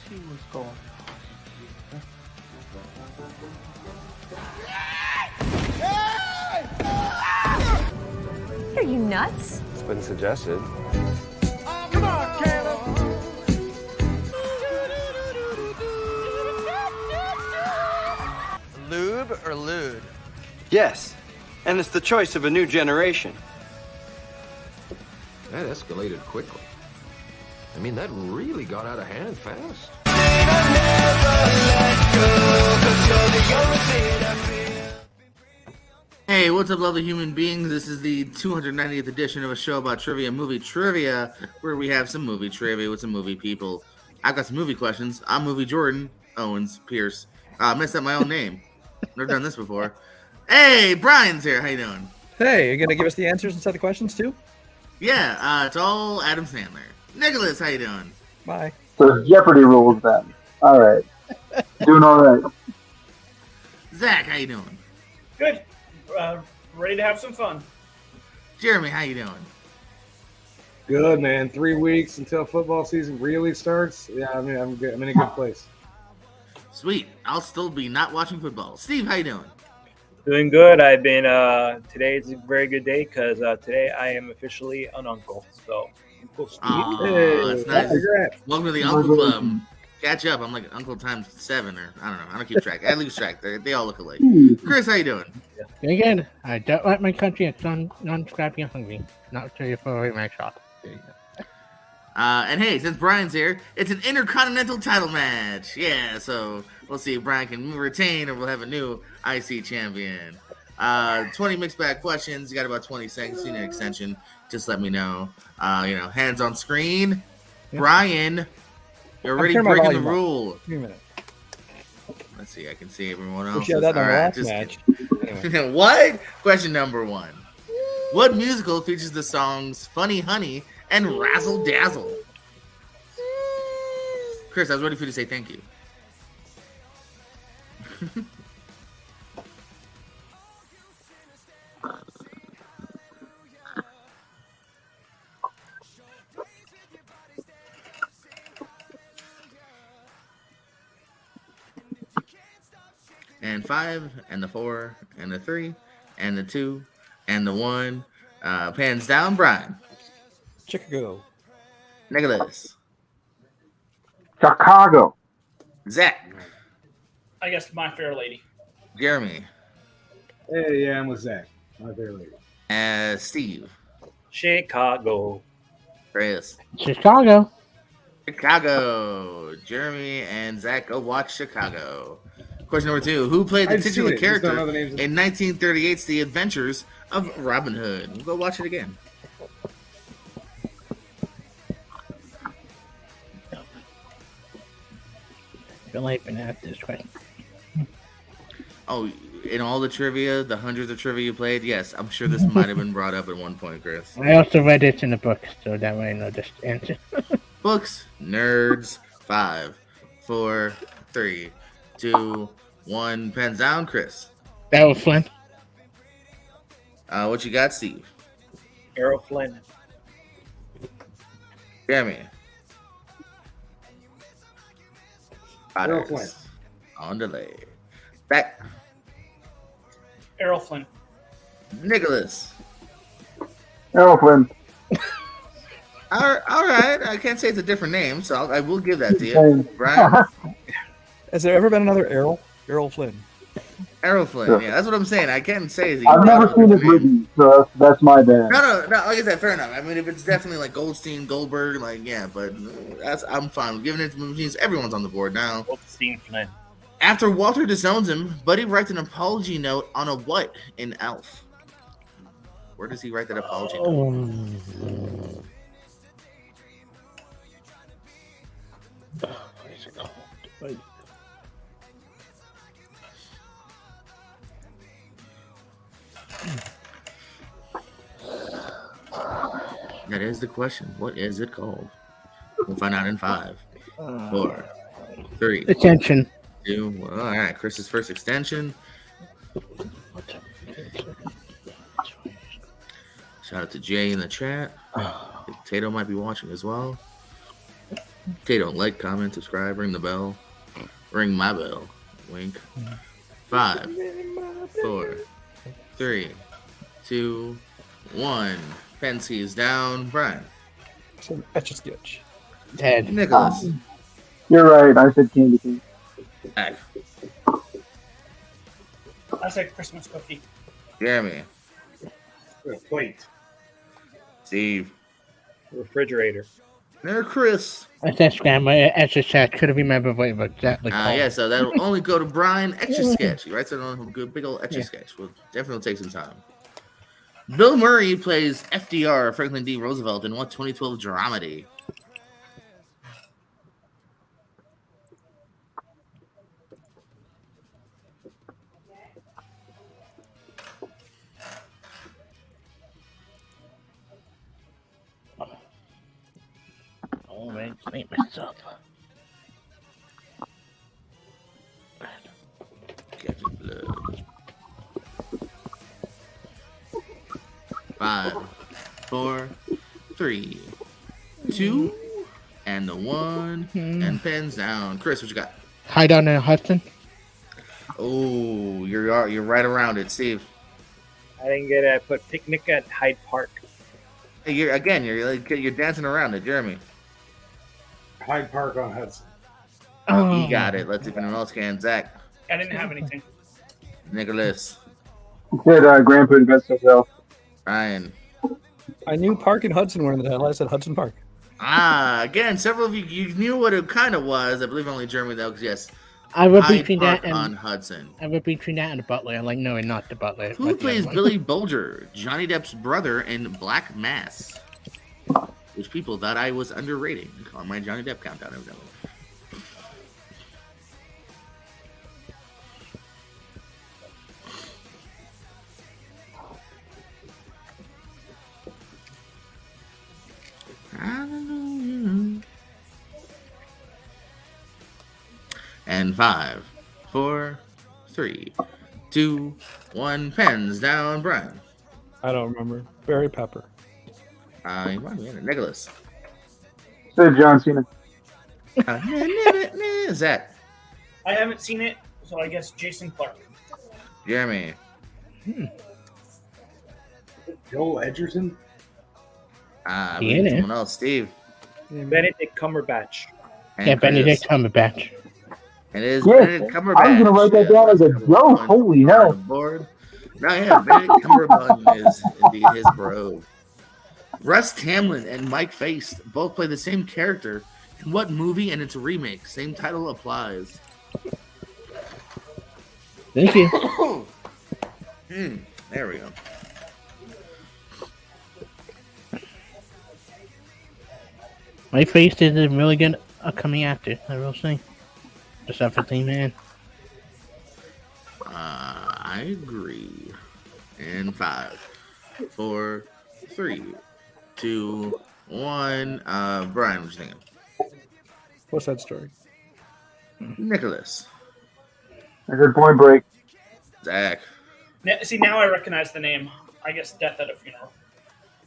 see what's going Are you nuts? It's been suggested. Come on, Caleb. Lube or lewd? Yes, and it's the choice of a new generation. That escalated quickly. I mean, that really got out of hand fast. Hey, what's up, lovely human beings? This is the 290th edition of a show about trivia, movie trivia, where we have some movie trivia with some movie people. I've got some movie questions. I'm Movie Jordan Owens Pierce. Messed up my own name. Never done this before. Hey, Brian's here. How you doing? Hey, you're gonna give us the answers instead of the questions too? Yeah, it's all Adam Sandler. Nicholas, how you doing? Bye. So Jeopardy rules then. All right. Doing all right. Zach, how you doing? Good. Ready to have some fun. Jeremy, how you doing? Good, man. 3 weeks until football season really starts. Yeah, I mean, I'm good. I'm in a good place. Sweet. I'll still be not watching football. Steve, how you doing? Doing good. I've been, today is a very good day because today I am officially an uncle. So, Uncle Steve. Oh, that's nice. Congrats. Welcome to the Uncle Club. Catch up. I'm like Uncle times 7, or I don't know. I don't keep track. I lose track. They all look alike. Chris, how you doing? Again, I don't like my country. It's non-scrappy and hungry. Not sure you for my shop. There you go. And hey, since Brian's here, it's an Intercontinental title match. Yeah, so we'll see if Brian can retain or we'll have a new IC champion. 20 mixed bag questions. You got about 20 seconds. You need an extension. Just let me know. Hands on screen. Yeah. Brian, you're already breaking the rule. Give me a minute. Let's see. I can see everyone else. Wish you had that in the All right, last just match. kidding. What? Question number 1. What musical features the songs Funny Honey and Razzle Dazzle? Chris, I was ready for you to say thank you. And 5, and the 4, and the 3, and the 2, and the 1. Pans down, Brian. Chicago. Nicholas. Chicago. Zach. I guess My Fair Lady. Jeremy. Hey, yeah, I'm with Zach. My fair lady. Steve. Chicago. Chris. Chicago. Chicago. Jeremy and Zach go watch Chicago. Question number 2. Who played the I've titular seen it, just don't character know the names of- in 1938's The Adventures of Robin Hood? We'll go watch it again. I feel like I've been asked this question. Oh, in all the trivia, the hundreds of trivia you played, yes, I'm sure this might have been brought up at one point, Chris. I also read it in the book, so that way I know this answer. Books, nerds. 5, 4, 3, 2, 1. Pens down, Chris. That was fun. What you got, Steve? Errol Flynn. Jeremy. Errol Potters. Flynn. On delay. Back. Errol Flynn. Nicholas. Errol Flynn. All right. I can't say it's a different name, so I will give that to you. Same. Brian. Has there ever been another Errol? Errol Flynn. Errol Flynn. Yeah, that's what I'm saying. I can't say is I've never seen it written, so that's my bad. No. Like I said, fair enough. I mean, if it's definitely like Goldstein, Goldberg, like yeah, but I'm fine with giving it to machines. Everyone's on the board now. Goldstein Flynn. After Walter disowns him, Buddy writes an apology note on a what in Alf? Where does he write that apology note? That is the question. What is it called? We'll find out in 5, 4, 3, Attention. 2, 1. All right, Chris's first extension. Shout out to Jay in the chat. Tato might be watching as well. Okay, don't like, comment, subscribe, ring the bell. Ring my bell. Wink. 5, 4, 3, 2, 1. Penske's down. Brian. Some etch a sketch. Ted. Nicholas. You're right. I said candy cane. Zach. I said Christmas cookie. Jeremy. Plate. Steve. Refrigerator. There, Chris. I said scramble. Extra chat. Couldn't remember what it was exactly called. Yeah, so that'll only go to Brian. Etch a sketch. He writes it on a good big old etch a sketch. Will definitely take some time. Bill Murray plays FDR, Franklin D. Roosevelt, in what 2012 dramedy? Oh, man, make myself. Captain Blood. 5, 4, 3, 2, and the 1, and pens down. Chris, what you got? Hide on in Hudson. Oh, you're right around it, Steve. I didn't get it. I put picnic at Hyde Park. Hey, you're dancing around it, Jeremy. Hyde Park on Hudson. Oh, You got it. Let's see if anyone else can. Zach, I didn't have anything. Nicholas, I said Grandpa Invests Himself. Ryan. I knew Park and Hudson were in the title. I said Hudson Park. Again, several of you knew what it kind of was. I believe only Jeremy though, because yes, I would Hyde between Park that on and Hudson. I would between that and the Butler. I'm like, no, not the Butler. Who but the plays other one. Billy Bulger, Johnny Depp's brother in Black Mass? Which people thought I was underrating on my Johnny Depp countdown, evidently. Hallelujah. And 5, 4, 3, 2, 1. Pens down, Brian. I don't remember. Barry Pepper. Nicholas. Said John Cena. Zach. I haven't seen it, so I guess Jason Clark. Jeremy. Joel Edgerton. He in it. Someone else. Steve. Benedict Cumberbatch. And Yeah, Chris. Benedict Cumberbatch. It is Yes, Benedict Cumberbatch. I was gonna write that down as a joke. Holy On hell! the board. No, yeah, Benedict Cumberbatch is indeed his bro. Russ Tamlin and Mike Faist both play the same character in what movie and its remake? Same title applies. Thank you. There we go. My face is a really good upcoming actor. I will say. Just after Team Man. I agree. In 5, 4, 3, 2, 1. Brian, what you thinking? What's that story? Nicholas. I said Point Break. Zach. See, now I recognize the name. I guess Death at a Funeral.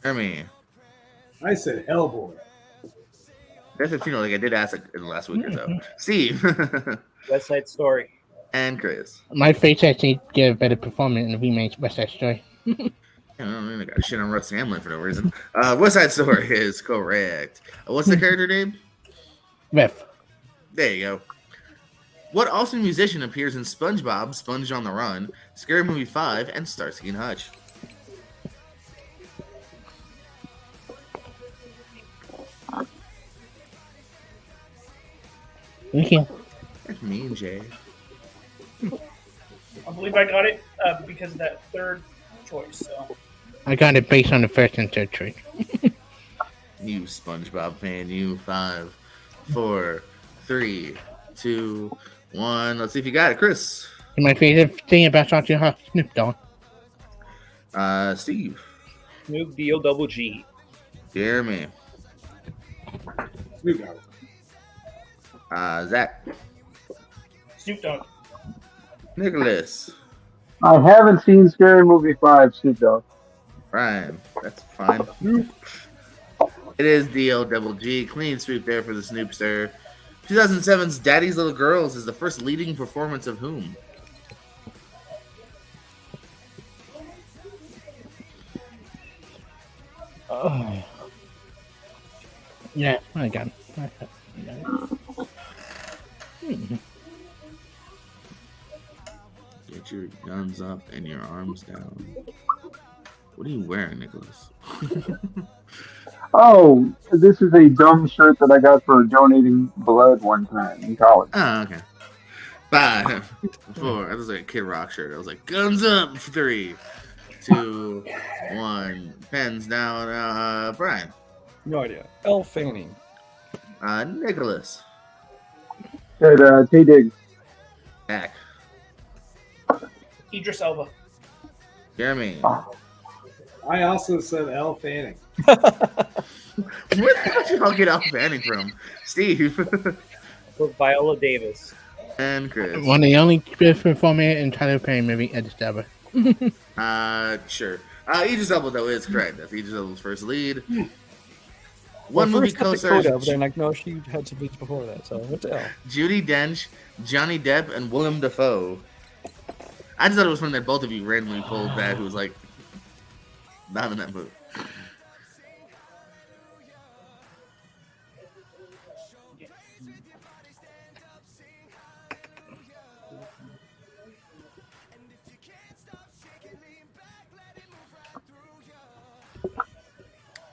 Jeremy. I said Hellboy. That's a funeral like I did ask in the last week or so. Steve. West Side Story. And Chris. My face actually gave a better performance in the remake West Side Story. I got shit on Russ Hamlin for no reason. West Side Story is correct. What's the character name? Riff. There you go. What Austin musician appears in SpongeBob, Sponge on the Run, Scary Movie 5, and Starsky and Hutch? Thank you. That's me and Jay. I believe I got it because of that third choice. So I got it based on the first and third choice. You SpongeBob fan, you. 5, 4, 3, 2, 1. Let's see if you got it, Chris. My favorite thing about Sonic Hawk, Snoop Dogg. Steve. Snoop D-O-double-G. Jeremy. Snoop Dogg. Zach. Snoop Dogg. Nicholas. I haven't seen Scary Movie 5, Snoop Dogg. Ryan. That's fine. It is D.O. Double G. Clean sweep there for the Snoopster. 2007's Daddy's Little Girls is the first leading performance of whom? Oh. Yeah, I got it. Get your guns up and your arms down. What are you wearing, Nicholas? Oh, this is a dumb shirt that I got for donating blood one time in college. Oh, okay. 5, 4. That was like a Kid Rock shirt. I was like, guns up. 3, 2, 1. Pens down. Brian. No idea. Elle Fanning. Nicholas. Said Tay Diggs. Jack. Idris Elba. Jeremy. Oh. I also said Elle Fanning. Where the hell did you all get Elle Fanning from? Steve. For Viola Davis. And Chris. One of the only best performer in Tyler Perry movie ever. Sure. Idris Elba, though, is correct. That's Idris Elba's first lead. One movie first got co-stars Dakota, but then like no, she had some leads before that. So what's Elle? Judi Dench, Johnny Depp, and Willem Dafoe. I just thought it was funny that both of you randomly pulled that who was like not in that movie.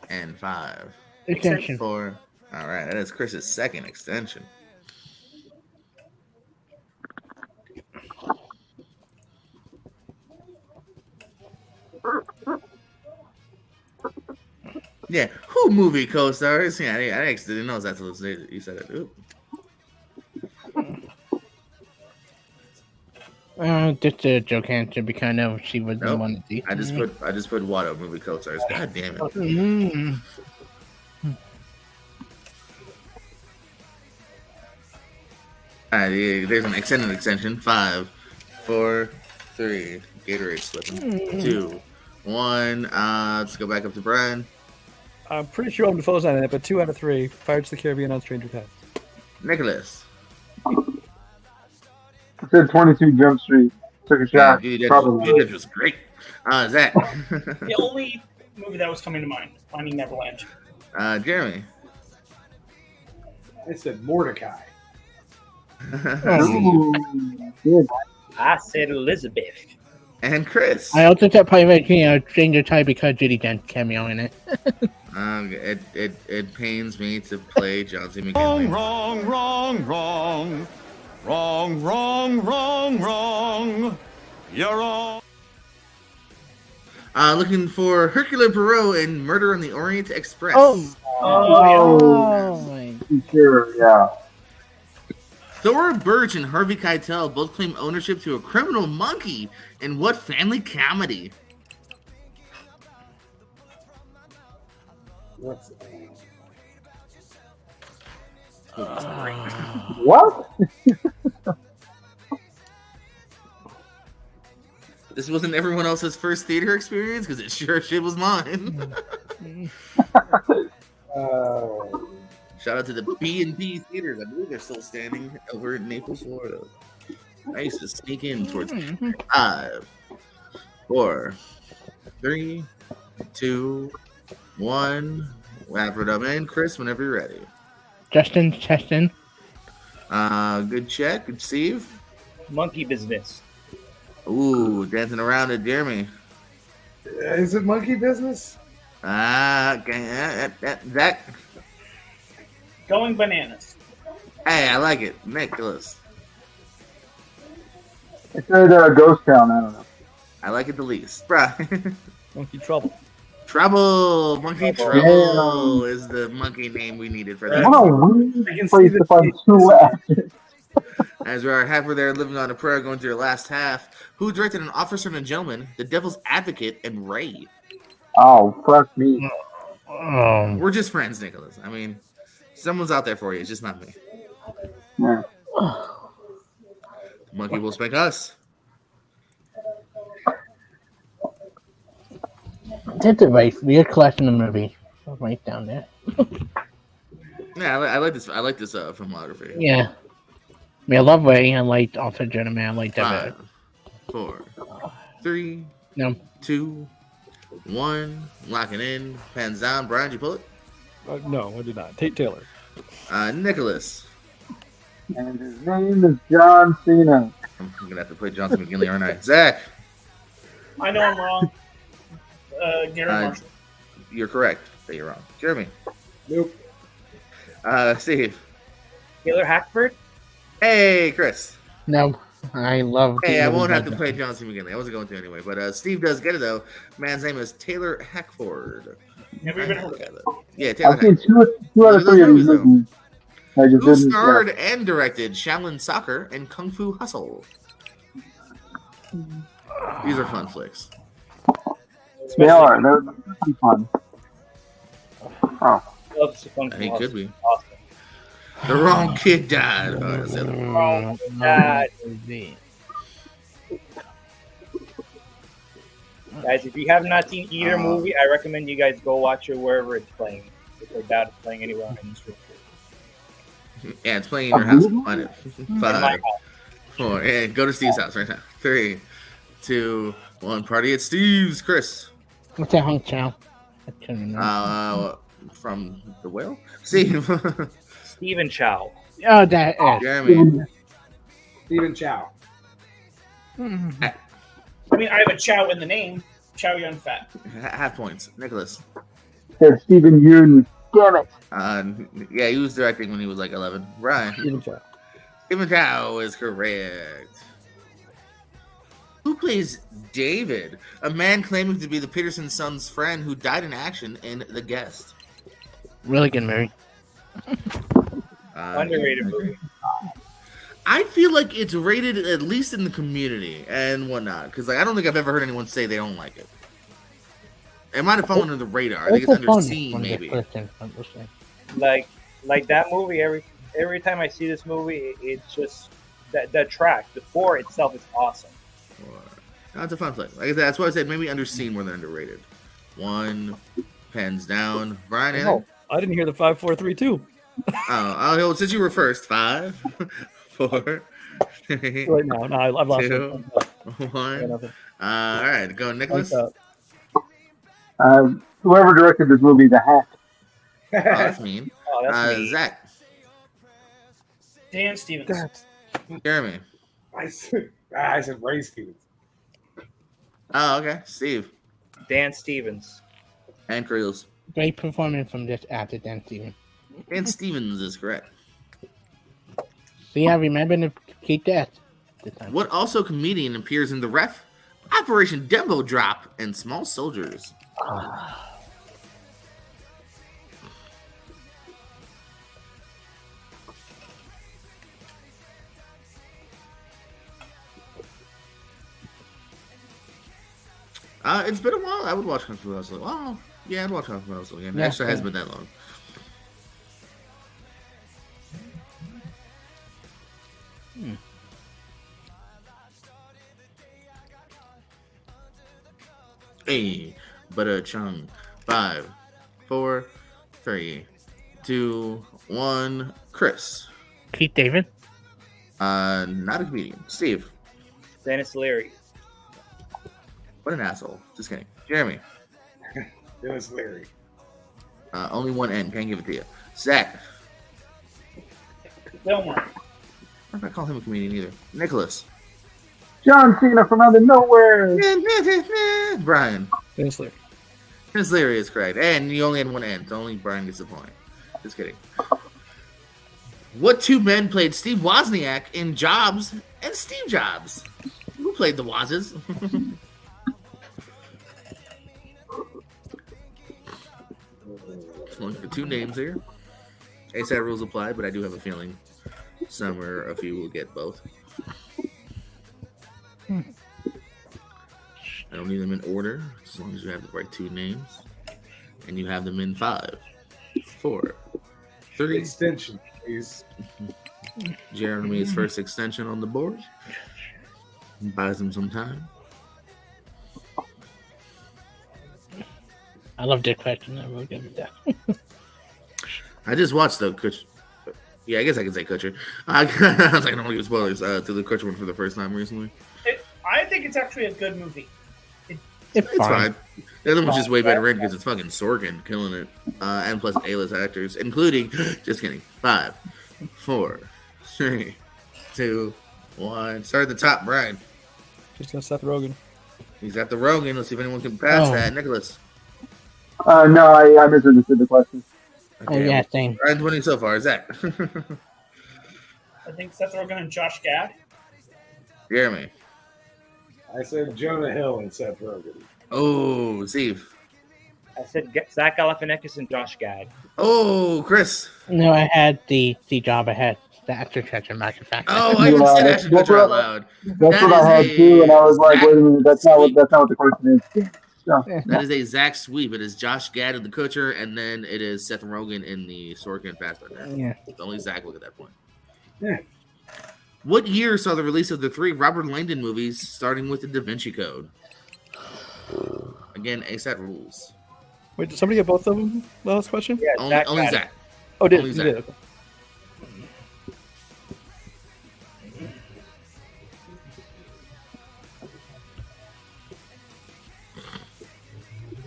And 5. Extension. 4. All right, that is Chris's second extension. Yeah, who movie co-stars? Yeah, I actually didn't know that until you said it. Ooh. Just a joke answer because I know she was the Nope. one that I just put Watto movie co-stars. God damn it. Mm. All right, there's an extended extension. 5, 4, 3. Gatorade slipping. 2, 1. Let's go back up to Brian. I'm pretty sure I'm the Defoe's on it, but 2 out of 3. Pirates of the Caribbean on Stranger Tides. Nicholas. It said 22 Jump Street. Took a shot. Probably. Judi Dench was great. Zach. The only movie that was coming to mind, Finding Neverland. Jeremy. I said Mordecai. Ooh, good. I said Elizabeth. And Chris. I also said probably Stranger Tide because Judi Dench cameo in it. It pains me to play John C. McGinley. Wrong. You're wrong. Looking for Hercule Poirot in Murder on the Orient Express. Sure, yeah. Thora Birch and Harvey Keitel both claim ownership to a criminal monkey in what family comedy? What's What? This wasn't everyone else's first theater experience because it sure shit was mine. Shout out to the B&B theaters. I believe they're still standing over in Naples, Florida. I used to sneak in towards 5, 4, 3, 2, 1. Wrap it up, and Chris, whenever you're ready. Justin Cheston. Good check. Good Steve. Monkey Business. Ooh, dancing around it, Jeremy. Is it Monkey Business? Okay. Zach. Going Bananas. Hey, I like it. Nicholas. It said Ghost Town. I don't know. I like it the least. Brian. Monkey Trouble. Trouble. Monkey Trouble is the monkey name we needed for that. What a weird place to find 2 actors. As we are halfway there, living on a prayer, going through your last half. Who directed An Officer and a Gentleman, The Devil's Advocate, and Ray? Oh, fuck me. We're just friends, Nicholas. I mean, someone's out there for you. It's just not me. Yeah. Monkey will spank us. That's a right weird collection of movie. Right down there. Yeah, I like this. I like this filmography. Yeah. I mean, I love Ray. I liked also Gentleman. I liked that. 5, 4, 3, No. 2, 1. Locking in. Pens down. Brian, did you pull it? No, I did not. Tate Taylor. Nicholas. And his name is John Cena. I'm gonna have to play Johnson McGinley, aren't I? Zach. I know I'm wrong. Gary Marshall. You're correct. But you're wrong. Jeremy. Nope. Steve. Taylor Hackford. Hey, Chris. No. I love. Hey, I won't have to play Johnson McGinley. I wasn't going to anyway. But Steve does get it, though. Man's name is Taylor Hackford. Never even heard of it. Yeah, Taylor I've seen Hackford. two out of three of these Those movies. I just Who didn't. starred and directed Shaolin Soccer and Kung Fu Hustle? These are fun flicks. They are. They're fun. Oh. Loves the fun. He could be. Awesome. The wrong kid died. Oh, that's the other one. God. Guys, if you have not seen either movie, I recommend you guys go watch it wherever it's playing. If I doubt it's playing anywhere in this room. Yeah, it's playing in your house. Find it. In my 5, house. 4. Yeah, go to Steve's house right now. 3, 2, 1. Party at Steve's. Chris. What's that, Hong Chow? I can't remember. From the whale. Steve. Stephen Chow. Oh, that is. Jeremy. Stephen Chow. I mean, I have a Chow in the name. Chow Yun Fat. Half points. Nicholas. Said Stephen Yoon. Damn it. Yeah, he was directing when he was like 11. Brian. Stephen Chow. Stephen Chow is correct. Who plays David, a man claiming to be the Peterson son's friend who died in action in The Guest? Really good movie. Underrated movie. I feel like it's rated at least in the community and whatnot, because like I don't think I've ever heard anyone say they don't like it. It might have fallen under the radar. I think it's under seen, maybe. Like that movie. Every time I see this movie, it's just that track. The 4 itself is awesome. No, it's a fun flick. Like I said, that's why I said maybe under seen more than underrated. 1, pens down. Brian, anything? Oh, I didn't hear the 5, 4, 3, 2. Oh, since you were first. 5, 4, 3, Right now, no, I've lost 2, it. 1. All right, go Nicholas. Whoever directed this movie, The Hack. Oh, that's mean. Oh, that's mean. Zach. Dan Stevens. Jeremy. I said Ray Stevens. Oh, okay. Steve. Dan Stevens. And Creels. Great performance from this actor, Dan Stevens. Dan Stevens is correct. See, I remember to keep that. What also comedian appears in The Ref, Operation Dembo Drop, and Small Soldiers? It's been a while. I would watch Kung Fu Hustle. Oh, yeah, I'd watch Kung Fu Hustle again. Yeah, Actually, it hasn't been that long. Hey, Butter Chung. 5, 4, 3, 2, 1. Chris. Keith David. Not a comedian. Steve. Dennis Leary. What an asshole. Just kidding. Jeremy. Dennis Leary. Only one N. Can't give it to you. Zach. Fillmore. I'm not call him a comedian either. Nicholas. John Cena from out of nowhere. Brian. Dennis Leary. Dennis Leary is correct. And you only had one N, so only Brian gets the point. Just kidding. What two men played Steve Wozniak in Jobs and Steve Jobs? Who played the Wozes? Looking for two names here. ASAP rules apply, but I do have a feeling some or a few will get both. I don't need them in order, as long as you have the right two names. And you have them in 5, 4, 3. Extension, please. Jeremy's first extension on the board. Buys him some time. I love that question. I will give it that. I just watched the Kutcher. Yeah, I guess I can say Kutcher. I was like, I don't want to give spoilers to the Kutcher one for the first time recently. I think it's actually a good movie. It's fine. The other one's just way better written because it's fucking Sorkin killing it. And plus A-list actors, including, just kidding, 5, 4, 3, 2, 1. Start at the top, Brian. Just gonna Seth Rogen. He's at the Rogan. Let's see if anyone can pass that. Nicholas. No, I misunderstood the question. Okay, yeah, same. Brian's winning so far. Zach. I think Seth Rogen and Josh Gad. Jeremy. I said Jonah Hill and Seth Rogen. Oh, Steve. I said Zach Galifianakis and Josh Gad. Oh, Chris. No, I had the job ahead. The extra catch and match effect. Oh, I even said Ashton Kutcher out loud. That's what I had too, and I was like, wait a minute, that's not what the question is. So. That is a Zach sweep. It is Josh Gad in the Kutcher, and then it is Seth Rogen in the Sorkin Fassbender. Yeah. Only Zach look at that point. Yeah. What year saw the release of the 3 Robert Langdon movies, starting with the Da Vinci Code? Again, ASAT rules. Wait, did somebody get both of them? Last question? Yeah, Only Zach. Oh, did Only you Zach. did? Okay.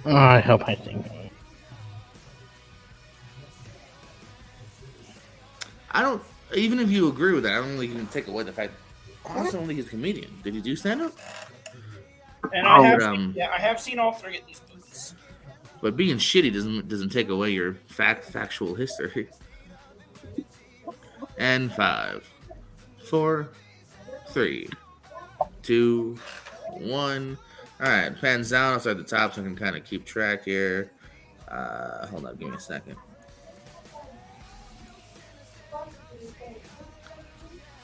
Oh, I hope I think. I don't. Even if you agree with that, I don't think you can take away the fact. I also don't think he's a comedian. Did he do stand up? And I have seen all 3 of these movies. But being shitty doesn't take away your factual history. And 5, 4, 3, 2, 1. All right, pens down. I'll start at the top so I can kind of keep track here. Hold on, give me a second.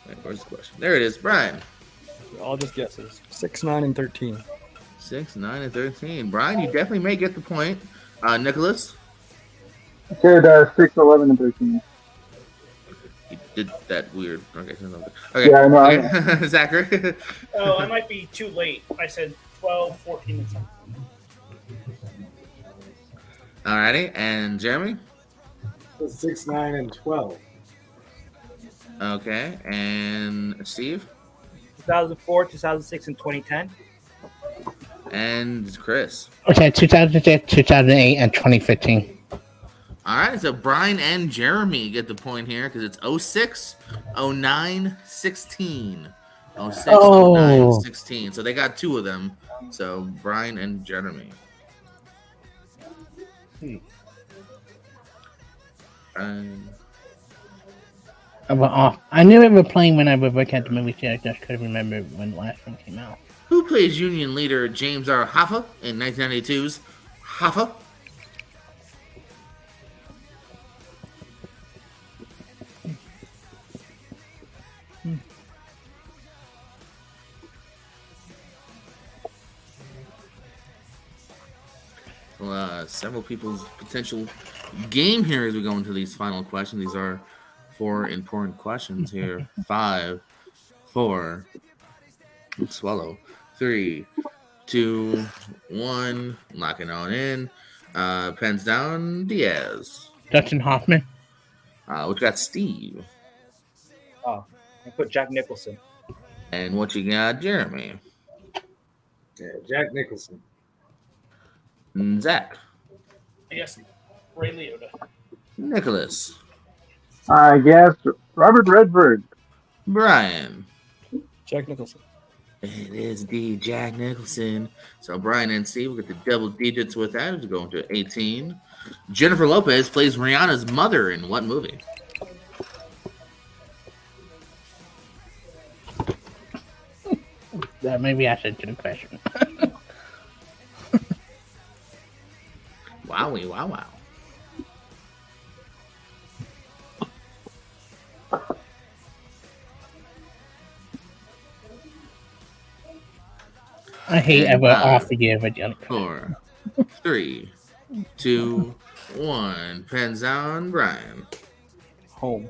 Wait, where's the question? There it is, Brian. All just guesses. 6, 9, and 13. 6, 9, and 13. Brian, you definitely may get the point. Nicholas? I said 6, 11, and 13. You did that weird. Okay. Yeah, I know. Okay. Zachary? Oh, I might be too late. I said 12, 14, and something. Alrighty. And Jeremy? 6, 9, and 12. Okay. And Steve? 2004, 2006, and 2010. And Chris? Okay, 2006, 2008, and 2015. All right, so Brian and Jeremy get the point here because it's 06, 09, 16. 06, 09, 16. So they got 2 of them. So Brian and Jeremy. I knew it was playing when I was looking at the movie, so I just couldn't remember when the last one came out. Who plays Union leader James R. Hoffa in 1992's Hoffa? Well, several people's potential game here as we go into these final questions. These are 4 important questions here. 5, 4, swallow. 3, 2, 1. Locking on in. Pens down. Diaz. Dustin Hoffman. What you got, Steve? Oh, I put Jack Nicholson. And what you got, Jeremy? Yeah, Jack Nicholson. And Zach. Yes, Ray Liotta. Nicholas. I guess Robert Redford. Brian. Jack Nicholson. It is the Jack Nicholson. So Brian and Steve will get the double digits with that. It's going to 18. Jennifer Lopez plays Rihanna's mother in what movie? Maybe I should do the question. Wowie, wow, wow. I hate ever off the year with the 4, 3, 2, 1. Pens down, Brian. Home.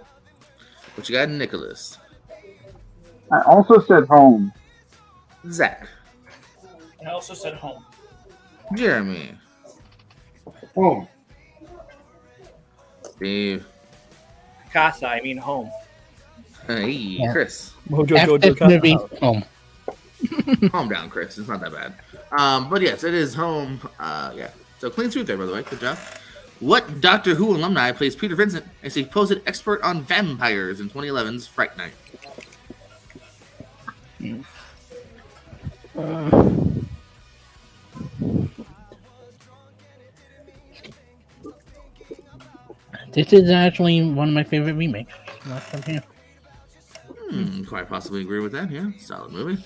What you got, Nicholas? I also said home. Zach. I also said home. Jeremy. Home. Steve. Casa, I mean home. Hey, Chris. Mojo After Jojo this Casa. movie, home. Calm down, Chris. It's not that bad. But yes, it is home. Yeah. So clean sweep there, by the way. Good job. What Doctor Who alumni plays Peter Vincent, a supposed expert on vampires in 2011's Fright Night? This is actually one of my favorite remakes. Not from here. Quite possibly agree with that. Yeah, solid movie.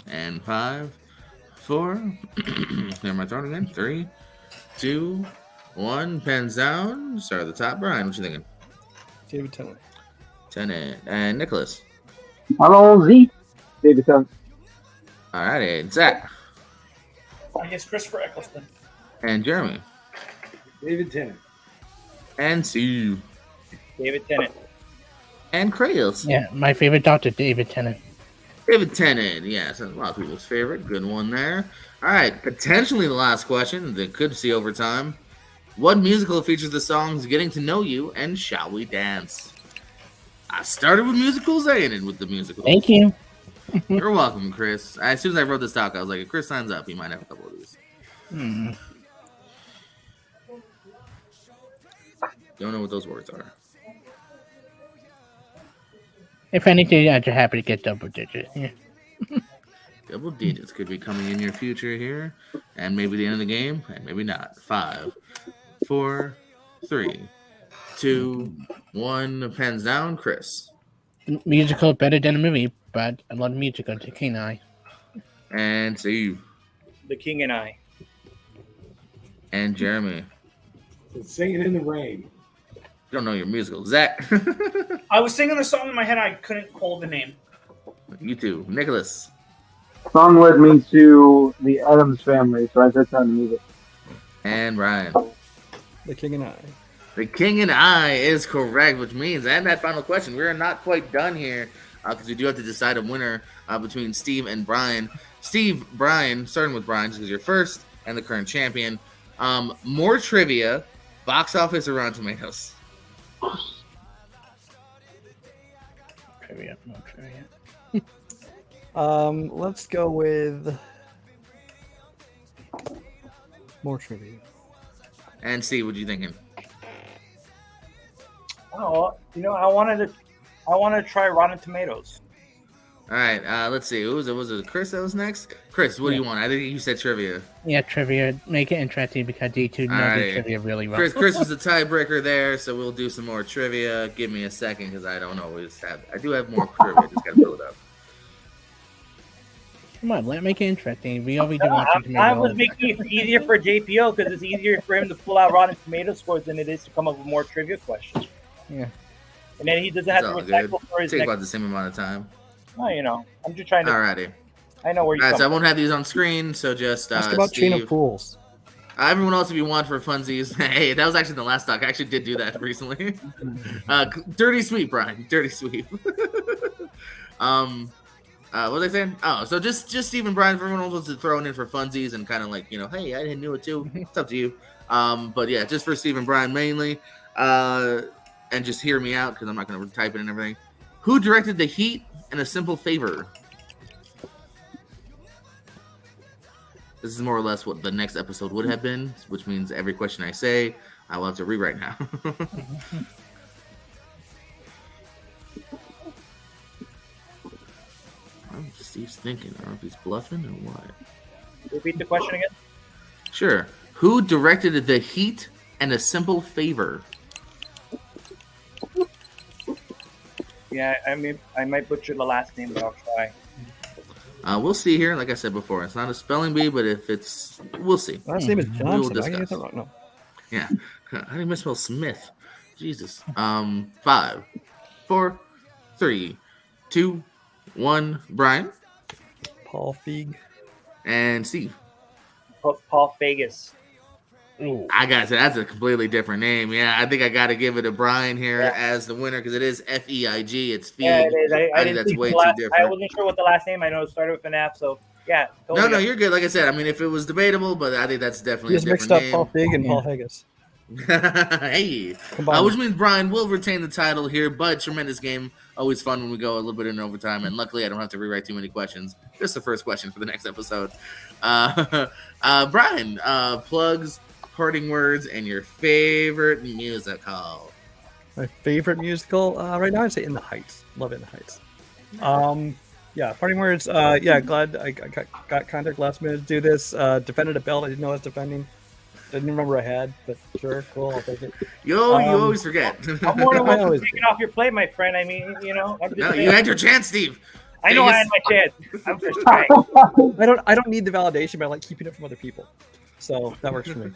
And 5, 4. There my throw again. 3, 2, 1. Pens down. Start at the top. Brian, what you thinking? David Tennant. Tennant and Nicholas. Hello, Z. David Tennant. All righty, Zach I guess Christopher Eccleston. and Jeremy David Tennant. and Steve David Tennant. and Krails. Yeah, my favorite Doctor, David Tennant. David Tennant, yes, a lot of people's favorite. Good one there. All right, potentially the last question that could see over time. What musical features the songs "Getting to Know You" and "Shall We Dance"? I started with musicals, I ended with the musicals. Thank you. You're welcome, Chris. As soon as I wrote this doc, I was like, if Chris signs up, he might have a couple of these. Don't know what those words are. If anything, I'd be happy to get double digits. Yeah. Double digits could be coming in your future here, and maybe the end of the game, and maybe not. 5, 4, 3, 2, 1. Pens down, Chris. Musical better than a movie, but I love musical. The King and I. And Steve. The King and I. And Jeremy. Singing in the Rain. You don't know your musical. Zach. I was singing the song in my head. I couldn't call the name. You too. Nicholas. Song led me to the Addams Family, so I said time to music. And Ryan. The King and I. The King and I is correct, which means, and that final question, we're not quite done here because we do have to decide a winner between Steve and Brian. Steve, Brian, starting with Brian, just because you're first and the current champion. More trivia, box office or Rotten Tomatoes? Trivia, no trivia. Let's go with more trivia. And Steve, what are you thinking? Oh, I wanted to try Rotten Tomatoes. All right, let's see. Was it Chris that was next? Chris, what do you want? I think you said trivia. Yeah, trivia. Make it interesting because these two know the trivia really well. Chris was the tiebreaker there, so we'll do some more trivia. Give me a second because I don't always have. I do have more trivia. Just gotta build it up. Come on, let make it interesting. We already do want you to I was making it easier for JPO because it's easier for him to pull out Rotten Tomato scores than it is to come up with more trivia questions. Yeah. And then he doesn't have to recycle for his Take next. about the same amount of time. Oh, I'm just trying to. Alrighty. I know where you're All right, so I coming won't have these on screen, so just Ask about Steve. chain of pools. Everyone else, if you want for funsies, hey, that was actually the last talk. I actually did do that recently. Dirty sweep, Brian. Dirty sweep. What was I saying? Oh, so just Steve and Brian, if everyone else wants to throw it in for funsies and kind of like, hey, I didn't know it too. It's up to you. But yeah, just for Steve and Brian mainly. And just hear me out because I'm not going to type it and everything. Who directed The Heat and A Simple Favor? This is more or less what the next episode would have been, which means every question I say, I will have to rewrite now. Steve's thinking. I don't know if he's bluffing or what. Repeat the question again? Sure. Who directed The Heat and A Simple Favor? Yeah, I might butcher the last name, but I'll try. We'll see here. Like I said before, it's not a spelling bee, but if it's, we'll see. Last name is We will Johnson. I get discuss. that wrong. No. Yeah. How do you misspell Smith? Jesus. 5, 4, 3, 2, 1. Brian Paul Feig. and Steve. Paul Vegas. Ooh. I gotta say that's a completely different name. Yeah, I think I gotta give it to Brian here as the winner because it is Feig. It's Feig. Yeah, it is. I think didn't that's think way the too last, different. I wasn't sure what the last name. I know it started with an F, so Yeah. No, totally. no, you're good. Like I said, I mean, if it was debatable, but I think that's definitely He a just mixed different up Paul name. Feig and Paul Haggis. Hey, Combined. which means Brian will retain the title here, but tremendous game. Always fun when we go a little bit in overtime, and luckily I don't have to rewrite too many questions. Just the first question for the next episode. Brian, plugs, parting words, and your favorite musical. My favorite musical right now, I'd say In the Heights. Love In the Heights. Yeah, parting words. Yeah, glad I got contact last minute to do this. Defended a belt I didn't know I was defending. Didn't remember I had, but sure, cool, I'll take it. You always forget. I'm more than welcome always to take it off your plate, my friend. I mean, you know. I'm just No, saying. you had your chance, Steve. I know I had my chance. I'm just trying. I don't need the validation, but I like keeping it from other people. So that works for me.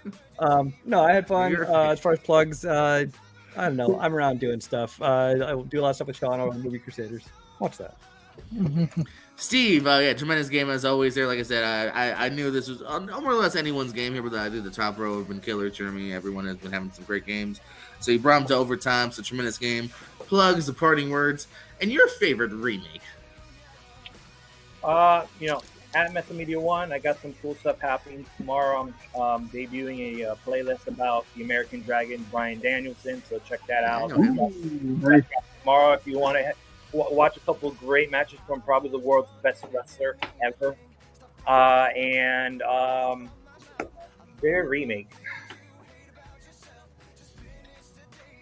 No, I had fun. As far as plugs, I don't know. I'm around doing stuff. I do a lot of stuff with Sean on Movie Crusaders. Watch that. Steve, yeah, tremendous game as always. There, like I said, I knew this was more or less anyone's game here, but I think the top row have been killer. Jeremy, everyone has been having some great games. So you brought them to overtime. So tremendous game. Plugs, the parting words, and your favorite remake. You know, at Method Media One, I got some cool stuff happening tomorrow. I'm debuting a playlist about the American Dragon, Bryan Danielson. So check that out. Tomorrow, if you want to watch a couple of great matches from probably the world's best wrestler ever, and their remake.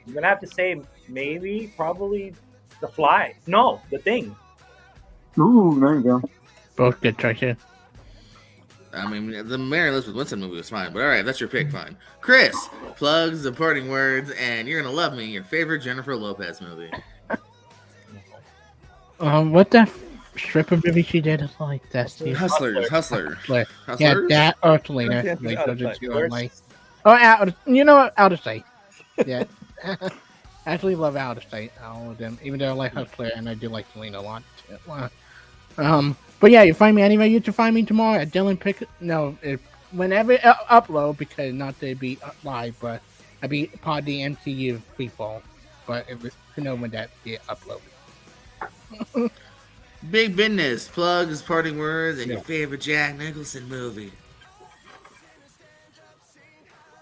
I'm gonna have to say maybe, probably, The Fly. No, The Thing. Ooh, there you go. Both good choices. I mean, the Mary Elizabeth Winston movie was fine, but all right, that's your pick, fine. Chris, plugs, the parting words, and you're gonna love me. Your favorite Jennifer Lopez movie. What the stripper movie she did is like that. Steve. Hustler. Yeah, that or Selena. Yeah, Like, out those of are two sight. I like. Oh, you know what? Out of sight. Yeah. I actually love Out of Sight, all of them. Even though I like Hustler and I do like Selena a lot too. But yeah, you find me anywhere. You can find me tomorrow at Dylan Pick. No, whenever I upload, because not to be live, but I be part of the MCU freefall. But it was to know when that get uploaded. Big business, plugs, parting words, and your favorite Jack Nicholson movie.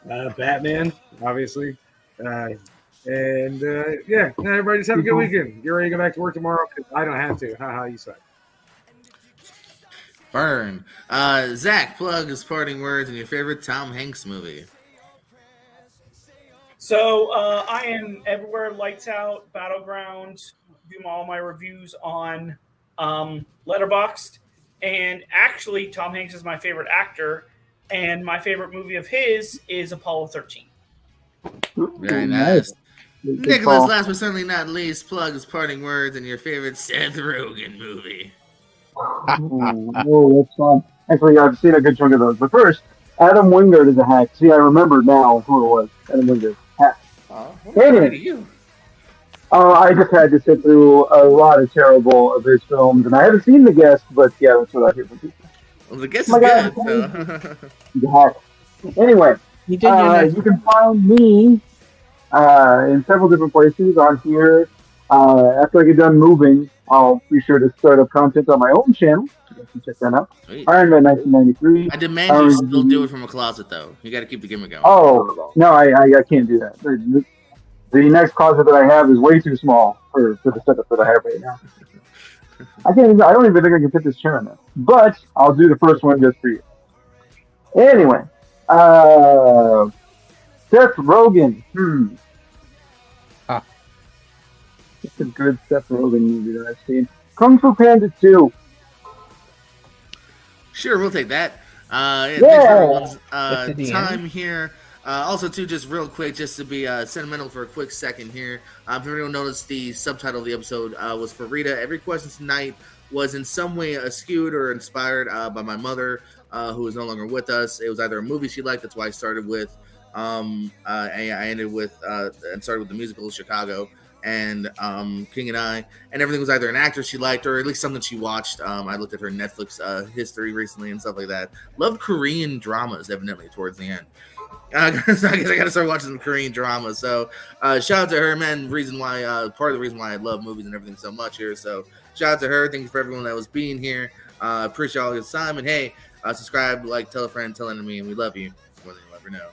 Batman, obviously. Yeah, now everybody just have a good weekend. You're ready to go back to work tomorrow? Because I don't have to. Haha, you suck. Burn. Zach, plugs, parting words, and your favorite Tom Hanks movie. So I am everywhere. Lights Out, Battleground. Do all my reviews on Letterboxd, and actually, Tom Hanks is my favorite actor, and my favorite movie of his is Apollo 13. Very nice. Nicholas, last but certainly not least, plugs, parting words, and your favorite Seth Rogen movie. Oh, that's fun. Actually, I've seen a good chunk of those. But first, Adam Wingard is a hack. See, I remember now who it was. Adam Wingard. Hack. Anyway. I just had to sit through a lot of terrible of his films, and I haven't seen The Guest, but yeah, that's what I hear from people. Well, The Guest is good. So. Anyway, you can find me in several different places on here. After I get done moving, I'll be sure to start up content on my own channel. You can check that out. Sweet. Iron Man 1993. I demand you still do it from a closet, though. You got to keep the gimmick going. Oh, no, I can't do that. The next closet that I have is way too small for the setup that I have right now. I don't even think I can fit this chair in there. But I'll do the first one just for you. Anyway, Seth Rogen. It's a good Seth Rogen movie that I've seen. Kung Fu Panda 2. Sure, we'll take that. Thanks for everyone's time here. Also, too, just real quick, just to be sentimental for a quick second here. If everyone noticed, the subtitle of the episode was for Rita. Every question tonight was in some way skewed or inspired by my mother, who is no longer with us. It was either a movie she liked, that's why I started with. I ended with and started with the musical Chicago and King and I, and everything was either an actor she liked or at least something she watched. I looked at her Netflix history recently and stuff like that. Loved Korean dramas, evidently, towards the end. I guess I got to start watching some Korean dramas. So shout out to her, man. Part of the reason why I love movies and everything so much here. So shout out to her. Thank you for everyone that was being here. Appreciate all your time. And hey, subscribe, like, tell a friend, tell an enemy, and we love you more than you'll ever know.